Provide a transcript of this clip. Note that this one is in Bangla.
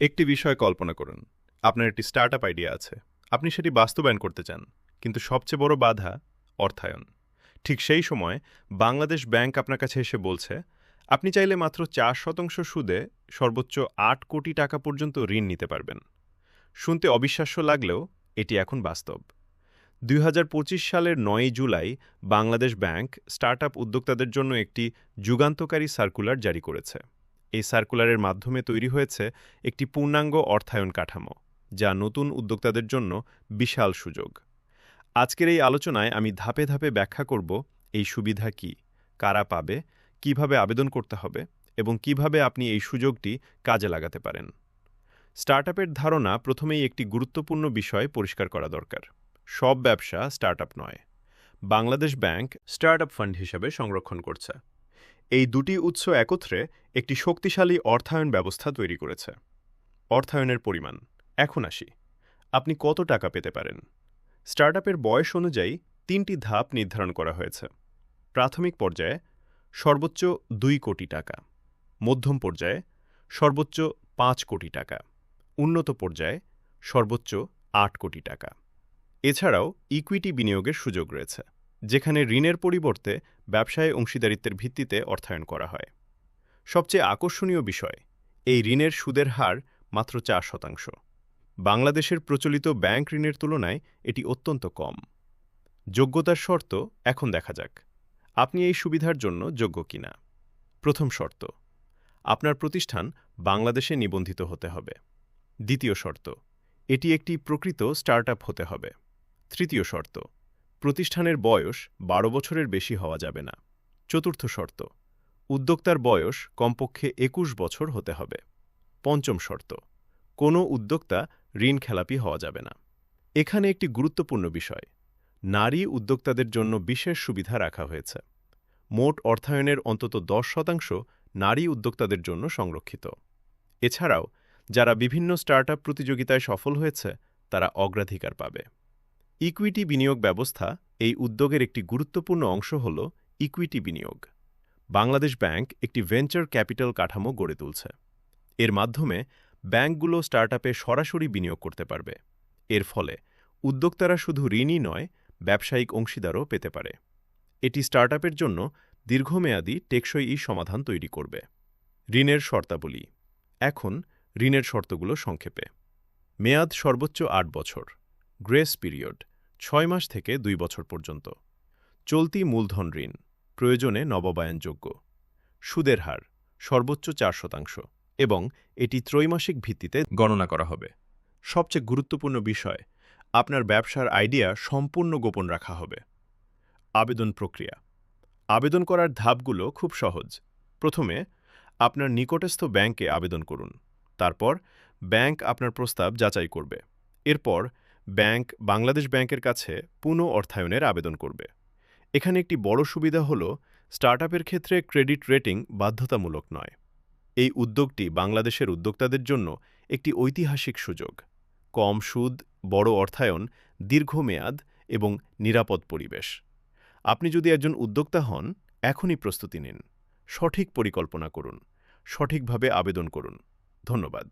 একটি বিষয় কল্পনা করুন। আপনার একটি স্টার্টআপ আইডিয়া আছে। আপনি সেটি বাস্তবায়ন করতে চান। কিন্তু সবচেয়ে বড় বাধা অর্থায়ন। ঠিক সেই সময় বাংলাদেশ ব্যাংক আপনার কাছে এসে বলছে, আপনি চাইলে মাত্র 4% সুদে সর্বোচ্চ ৮ কোটি টাকা পর্যন্ত ঋণ নিতে পারবেন। শুনতে অবিশ্বাস্য লাগলেও এটি এখন বাস্তব। ২০২৫ সালের ৯ জুলাই বাংলাদেশ ব্যাংক স্টার্টআপ উদ্যোক্তাদের জন্য একটি যুগান্তকারী সার্কুলার জারি করেছে। এই সার্কুলারের মাধ্যমে তৈরি হয়েছে একটি পূর্ণাঙ্গ অর্থায়ন কাঠামো, যা নতুন উদ্যোক্তাদের জন্য বিশাল সুযোগ। আজকের এই আলোচনায় আমি ধাপে ধাপে ব্যাখ্যা করব এই সুবিধা কী, কারা পাবে, কিভাবে আবেদন করতে হবে এবং কিভাবে আপনি এই সুযোগটি কাজে লাগাতে পারেন। স্টার্টআপের ধারণা প্রথমেই একটি গুরুত্বপূর্ণ বিষয় পরিষ্কার করা দরকার। সব ব্যবসা স্টার্টআপ নয়। বাংলাদেশ ব্যাংক স্টার্টআপ ফান্ড হিসাবে সংরক্ষণ করছে। এই দুটি উৎস একত্রে একটি শক্তিশালী অর্থায়ন ব্যবস্থা তৈরি করেছে। অর্থায়নের পরিমাণ। এখন আসি, আপনি কত টাকা পেতে পারেন। স্টার্টআপের বয়স অনুযায়ী ৩টি ধাপ নির্ধারণ করা হয়েছে। প্রাথমিক পর্যায়ে সর্বোচ্চ ২ কোটি টাকা, মধ্যম পর্যায়ে সর্বোচ্চ ৫ কোটি টাকা, উন্নত পর্যায়ে সর্বোচ্চ ৮ কোটি টাকা। এছাড়াও ইকুইটি বিনিয়োগের সুযোগ রয়েছে, যেখানে ঋণের পরিবর্তে ব্যবসায় অংশীদারিত্বের ভিত্তিতে অর্থায়ন করা হয়। সবচেয়ে আকর্ষণীয় বিষয়, এই ঋণের সুদের হার মাত্র ৪%। বাংলাদেশের প্রচলিত ব্যাংক ঋণের তুলনায় এটি অত্যন্ত কম। যোগ্যতার শর্ত এখন দেখা যাক, আপনি এই সুবিধার জন্য যোগ্য কিনা। প্রথম শর্ত, আপনার প্রতিষ্ঠান বাংলাদেশে নিবন্ধিত হতে হবে। দ্বিতীয় শর্ত, এটি একটি প্রকৃত স্টার্টআপ হতে হবে। তৃতীয় শর্ত, প্রতিষ্ঠানের বয়স ১২ বছরের বেশি হওয়া যাবে না। চতুর্থ শর্ত, উদ্যোক্তার বয়স কমপক্ষে ২১ বছর হতে হবে। পঞ্চম শর্ত, কোনো উদ্যোক্তা ঋণখেলাপি হওয়া যাবে না। এখানে একটি গুরুত্বপূর্ণ বিষয়, নারী উদ্যোক্তাদের জন্য বিশেষ সুবিধা রাখা হয়েছে। মোট অর্থায়নের অন্তত ১০% নারী উদ্যোক্তাদের জন্য সংরক্ষিত। এছাড়াও যারা বিভিন্ন স্টার্টআপ প্রতিযোগিতায় সফল হয়েছে, তারা অগ্রাধিকার পাবে। ইকুইটি বিনিয়োগ ব্যবস্থা এই উদ্যোগের একটি গুরুত্বপূর্ণ অংশ হল ইকুইটি বিনিয়োগ। বাংলাদেশ ব্যাংক একটি ভেঞ্চার ক্যাপিটাল কাঠামো গড়ে তুলছে। এর মাধ্যমে ব্যাংকগুলো স্টার্টআপে সরাসরি বিনিয়োগ করতে পারবে। এর ফলে উদ্যোক্তারা শুধু ঋণই নয়, ব্যবসায়িক অংশীদারও পেতে পারে। এটি স্টার্টআপের জন্য দীর্ঘমেয়াদী টেকসই সমাধান তৈরি করবে। ঋণের শর্তাবলী। এখন ঋণের শর্তগুলো সংক্ষেপে। মেয়াদ সর্বোচ্চ ৮ বছর। গ্রেস পিরিয়ড ৬ মাস থেকে ২ বছর পর্যন্ত। চলতি মূলধন ঋণ, প্রয়োজনে নববায়নযোগ্য। সুদের হার সর্বোচ্চ ৪%, এবং এটি ত্রৈমাসিক ভিত্তিতে গণনা করা হবে। সবচেয়ে গুরুত্বপূর্ণ বিষয়, আপনার ব্যবসার আইডিয়া সম্পূর্ণ গোপন রাখা হবে। আবেদন প্রক্রিয়া। আবেদন করার ধাপগুলো খুব সহজ। প্রথমে আপনার নিকটস্থ ব্যাংকে আবেদন করুন। তারপর ব্যাংক আপনার প্রস্তাব যাচাই করবে। এরপর ব্যাংক বাংলাদেশ ব্যাংকের কাছে পুনঃ অর্থায়নের আবেদন করবে। এখানে একটি বড় সুবিধা হল, স্টার্টআপের ক্ষেত্রে ক্রেডিট রেটিং বাধ্যতামূলক নয়। এই উদ্যোগটি বাংলাদেশের উদ্যোক্তাদের জন্য একটি ঐতিহাসিক সুযোগ। কম সুদ, বড় অর্থায়ন, দীর্ঘমেয়াদ এবং নিরাপদ পরিবেশ। আপনি যদি একজন উদ্যোক্তা হন, এখনই প্রস্তুতি নিন। সঠিক পরিকল্পনা করুন, সঠিকভাবে আবেদন করুন। ধন্যবাদ।